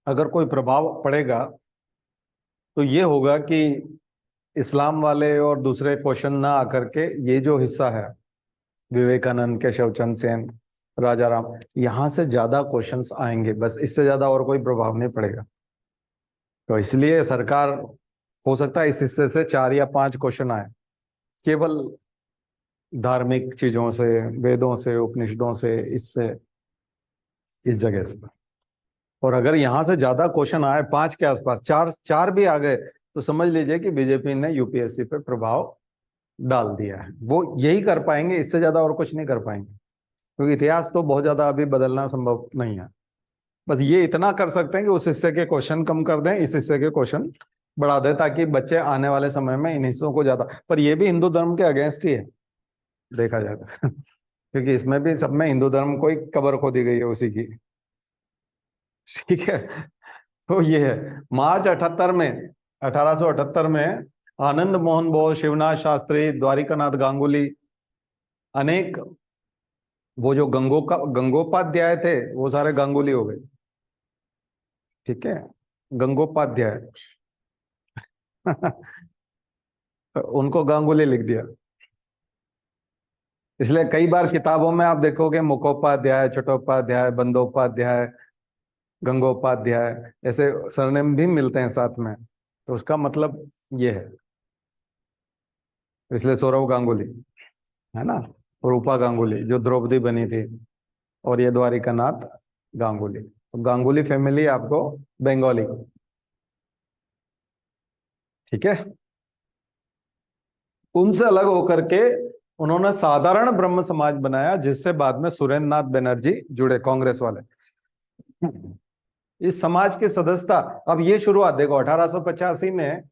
अगर कोई प्रभाव पड़ेगा, तो ये होगा कि इस्लाम वाले और दूसरे क्वेश्चन ना आकर के ये जो हिस्सा है, विवेकानंद, केशव चंद्र सेन, राजा राम, यहां से ज्यादा क्वेश्चंस आएंगे, बस इससे ज्यादा और कोई प्रभाव नहीं पड़ेगा। तो इसलिए सरकार, हो सकता है इस हिस्से से 4 या 5 क्वेश्चन आए, केवल धार्मिक चीजों से, वेदों से, उपनिषदों से, इससे, इस जगह से। और अगर यहां से ज्यादा क्वेश्चन आए 5 के आसपास, चार चार भी आ गए, तो समझ लीजिए कि बीजेपी ने यूपीएससी पे प्रभाव डाल दिया है। वो यही कर पाएंगे, इससे ज्यादा और कुछ नहीं कर पाएंगे, क्योंकि इतिहास तो बहुत ज्यादा अभी बदलना संभव नहीं है। बस ये इतना कर सकते हैं कि उस हिस्से के क्वेश्चन कम कर दें, इस हिस्से के क्वेश्चन बढ़ा दें, ताकि बच्चे आने वाले समय में इन हिस्सों को ज्यादा, पर ये भी हिंदू धर्म के अगेंस्ट ही है देखा जाए तो क्योंकि इसमें भी, सब में हिंदू धर्म को ही कबर खो दी गई है उसी की। ठीक है, तो ये है। मार्च 78 में, 1878 में आनंद मोहन बोस, शिवनाथ शास्त्री, द्वारिकानाथ गांगुली, अनेक, वो जो गंगोपाध्याय थे वो सारे गांगुली हो गए। ठीक है, गंगोपाध्याय उनको गांगुली लिख दिया। इसलिए कई बार किताबों में आप देखोगे मुखोपाध्याय, चट्टोपाध्याय, बंदोपाध्याय, गंगोपाध्याय, ऐसे सरनेम भी मिलते हैं साथ में, तो उसका मतलब ये है। इसलिए सौरव गांगुली है ना, रूपा गांगुली जो द्रौपदी बनी थी, और ये द्वारिकानाथ गांगुली, तो गांगुली फैमिली आपको बंगाली। ठीक है, उनसे अलग होकर के उन्होंने साधारण ब्रह्म समाज बनाया, जिससे बाद में सुरेंद्र नाथ बनर्जी जुड़े, कांग्रेस वाले। इस समाज की सदस्यता, अब ये शुरुआत देखो, 1885 में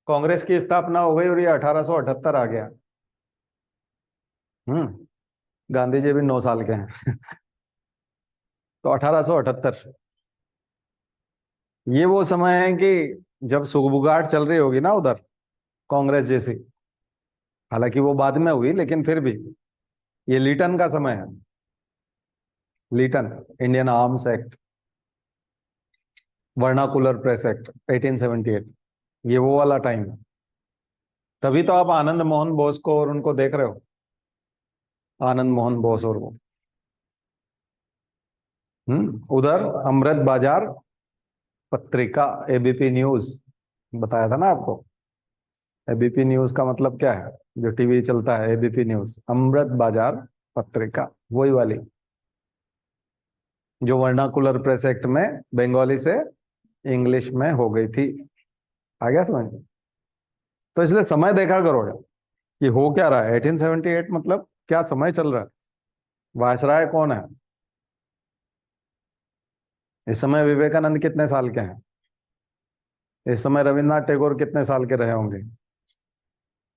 कांग्रेस की स्थापना हो गई और ये 1878 आ गया। गांधी जी भी 9 साल के हैं तो 1878, ये वो समय है कि जब सुगबुगाहट चल रही होगी ना उधर, कांग्रेस जैसी। हालांकि वो बाद में हुई, लेकिन फिर भी ये लीटन का समय है। Lytton, Indian arms act, vernacular press act 1878, ये वो वाला टाइम है। तभी तो आप आनंद मोहन बोस को और उनको देख रहे हो, आनंद मोहन बोस और वो। उधर अमृत बाजार पत्रिका, एबीपी न्यूज, बताया था ना आपको। एबीपी न्यूज का मतलब क्या है, जो टीवी चलता है एबीपी न्यूज, अमृत बाजार पत्रिका, वही वाली जो वर्नाकुलर प्रेस एक्ट में बंगाली से इंग्लिश में हो गई थी। आ गया समझ? तो इसलिए समय देखा करो यार, कि हो क्या रहा है। 1878 मतलब क्या समय चल रहा है, वायसराय कौन है इस समय, विवेकानंद कितने साल के हैं इस समय, रविन्द्रनाथ टैगोर कितने साल के रहे होंगे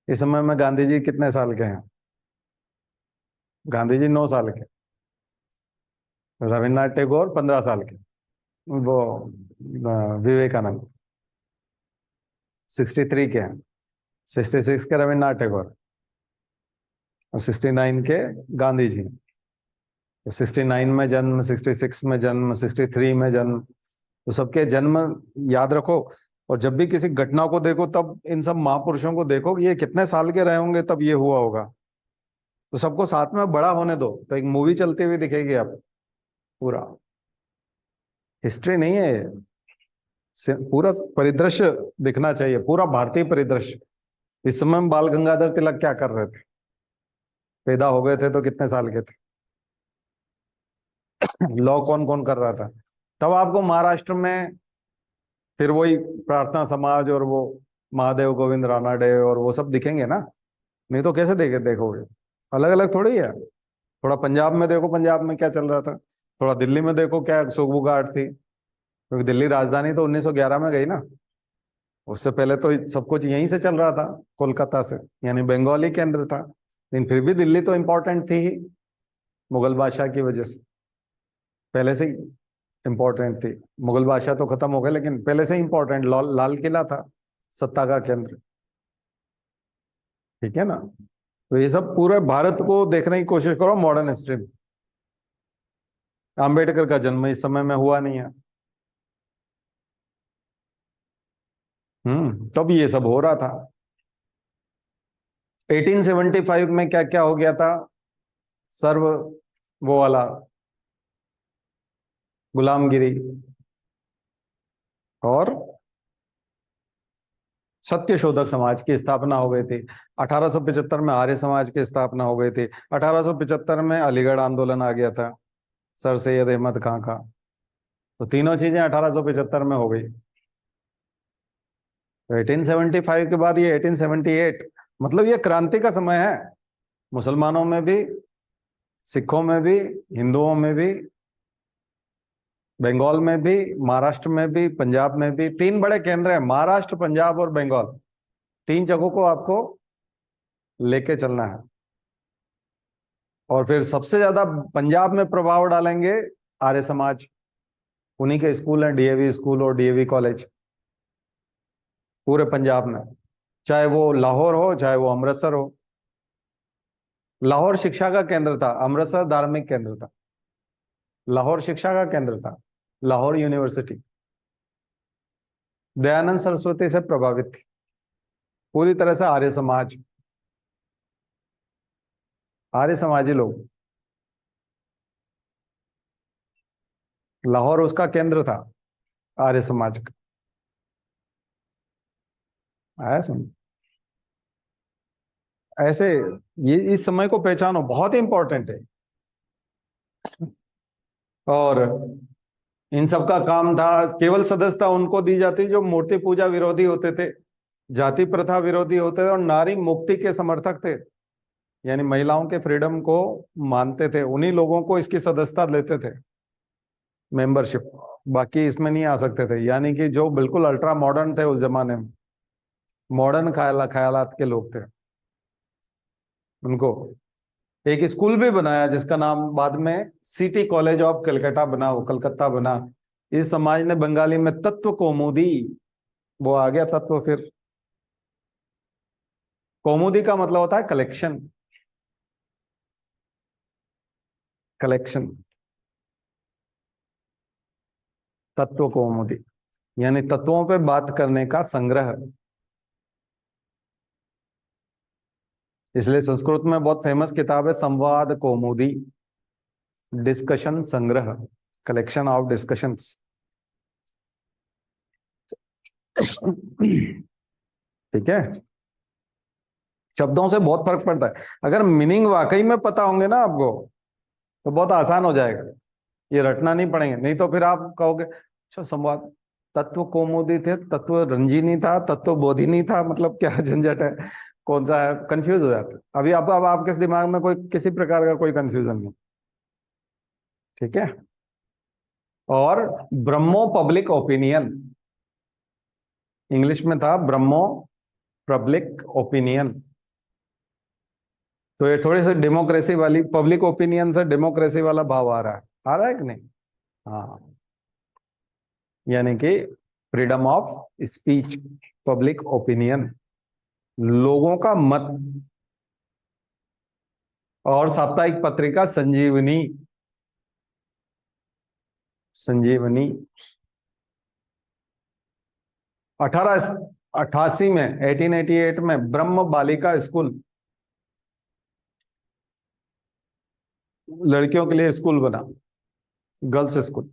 इस समय में, गांधी जी कितने साल के हैं, गांधी जी 9 साल के, रविन्द्रनाथ टैगोर 15 साल के, वो विवेकानंद 63 के हैं, 66 के रविन्द्रनाथ टैगोर, और 69 के गांधी जी। तो 69 में जन्म, 66 में जन्म, 63 में जन्म, तो सबके जन्म याद रखो। और जब भी किसी घटना को देखो, तब इन सब महापुरुषों को देखो कि ये कितने साल के रहे होंगे तब ये हुआ होगा। तो सबको साथ में बड़ा होने दो, तो एक मूवी चलती हुई दिखेगी आप, पूरा हिस्ट्री नहीं है ये, पूरा परिदृश्य दिखना चाहिए, पूरा भारतीय परिदृश्य। इस समय में बाल गंगाधर तिलक क्या कर रहे थे, पैदा हो गए थे तो कितने साल के थे, लॉ कौन कौन कर रहा था, तब आपको महाराष्ट्र में फिर वही प्रार्थना समाज और वो महादेव गोविंद रानाडे और वो सब दिखेंगे ना। नहीं तो कैसे देखोगे? अलग अलग थोड़ी है। थोड़ा पंजाब में देखो, पंजाब में क्या चल रहा था। थोड़ा दिल्ली में देखो क्या सुगबु घाट थी, क्योंकि दिल्ली राजधानी तो 1911 में गई ना। उससे पहले तो सब कुछ यहीं से चल रहा था, कोलकाता से, यानी बंगाली केंद्र था। लेकिन फिर भी दिल्ली तो इम्पोर्टेंट थी ही, मुगल बादशाह की वजह से। पहले से ही इम्पोर्टेंट थी। मुगल बादशाह तो खत्म हो गए, लेकिन पहले से ही इम्पोर्टेंट लाल किला था सत्ता का केंद्र। ठीक है ना। तो ये सब पूरे भारत को देखने की कोशिश करो मॉडर्न हिस्ट्री में। अंबेडकर का जन्म इस समय में हुआ नहीं है। तब ये सब हो रहा था। 1875 में क्या क्या हो गया था? सर्व वो वाला गुलामगिरी, और सत्यशोधक समाज की स्थापना हो गई थी। 1875 में आर्य समाज की स्थापना हो गई थी। 1875 में अलीगढ़ आंदोलन आ गया था, सर सैयद अहमद खां का। तो तीनों चीजें 1875 में हो गई। तो 1875 के बाद ये 1878, मतलब ये क्रांति का समय है। मुसलमानों में भी, सिखों में भी, हिंदुओं में भी, बंगाल में भी, महाराष्ट्र में भी, पंजाब में भी। तीन बड़े केंद्र हैं, महाराष्ट्र, पंजाब और बंगाल। तीन जगहों को आपको लेके चलना है। और फिर सबसे ज्यादा पंजाब में प्रभाव डालेंगे आर्य समाज। उन्हीं के स्कूल हैं, डीएवी स्कूल और डीएवी कॉलेज, पूरे पंजाब में। चाहे वो लाहौर हो, चाहे वो अमृतसर हो। लाहौर शिक्षा का केंद्र था, अमृतसर धार्मिक केंद्र था। लाहौर शिक्षा का केंद्र था, लाहौर यूनिवर्सिटी दयानंद सरस्वती से प्रभावित थी पूरी तरह से। आर्य समाज, आर्य समाजी लोग, लाहौर उसका केंद्र था, आर्य समाज का। आया समझ? ऐसे ये इस समय को पहचानो, बहुत ही इंपॉर्टेंट है। और इन सब का काम था, केवल सदस्यता उनको दी जाती जो मूर्ति पूजा विरोधी होते थे, जाति प्रथा विरोधी होते थे, और नारी मुक्ति के समर्थक थे, यानी महिलाओं के फ्रीडम को मानते थे। उन्हीं लोगों को इसकी सदस्यता लेते थे, मेंबरशिप। बाकी इसमें नहीं आ सकते थे, यानी कि जो बिल्कुल अल्ट्रा मॉडर्न थे उस जमाने में, मॉडर्न ख्यालात के लोग थे, उनको एक स्कूल भी बनाया जिसका नाम बाद में सिटी कॉलेज ऑफ कलकत्ता बना, वो कलकत्ता बना। इस समाज ने बंगाली में तत्व कौमुदी, वो आ गया तत्व। फिर कौमुदी का मतलब होता है कलेक्शन, कलेक्शन। तत्व कौमुदी यानी तत्वों पे बात करने का संग्रह। इसलिए संस्कृत में बहुत फेमस किताब है संवाद कौमुदी, डिस्कशन संग्रह, कलेक्शन ऑफ डिस्कशंस। ठीक है। शब्दों से बहुत फर्क पड़ता है। अगर मीनिंग वाकई में पता होंगे ना आपको, तो बहुत आसान हो जाएगा, ये रटना नहीं पड़ेंगे। नहीं तो फिर आप कहोगे अच्छा संवाद, तत्व कौमुदी थे, तत्व रंजीनी था, तत्व बोधिनी था, मतलब क्या झंझट है, कौन सा है, कंफ्यूज हो जाते हैं। अभी अब आपके दिमाग में कोई किसी प्रकार का कोई कंफ्यूजन नहीं। ठीक है। और ब्रह्मो पब्लिक ओपिनियन, इंग्लिश में था ब्रह्मो पब्लिक ओपिनियन। तो ये थोड़ी सी डेमोक्रेसी वाली, पब्लिक ओपिनियन से डेमोक्रेसी वाला भाव आ रहा है, आ रहा है कि नहीं? हाँ, यानी कि freedom of speech, public opinion, लोगों का मत। और साप्ताहिक पत्रिका संजीवनी, संजीवनी 1888 में, 1888 में ब्रह्म बालिका स्कूल, लड़कियों के लिए स्कूल बना, गर्ल्स स्कूल।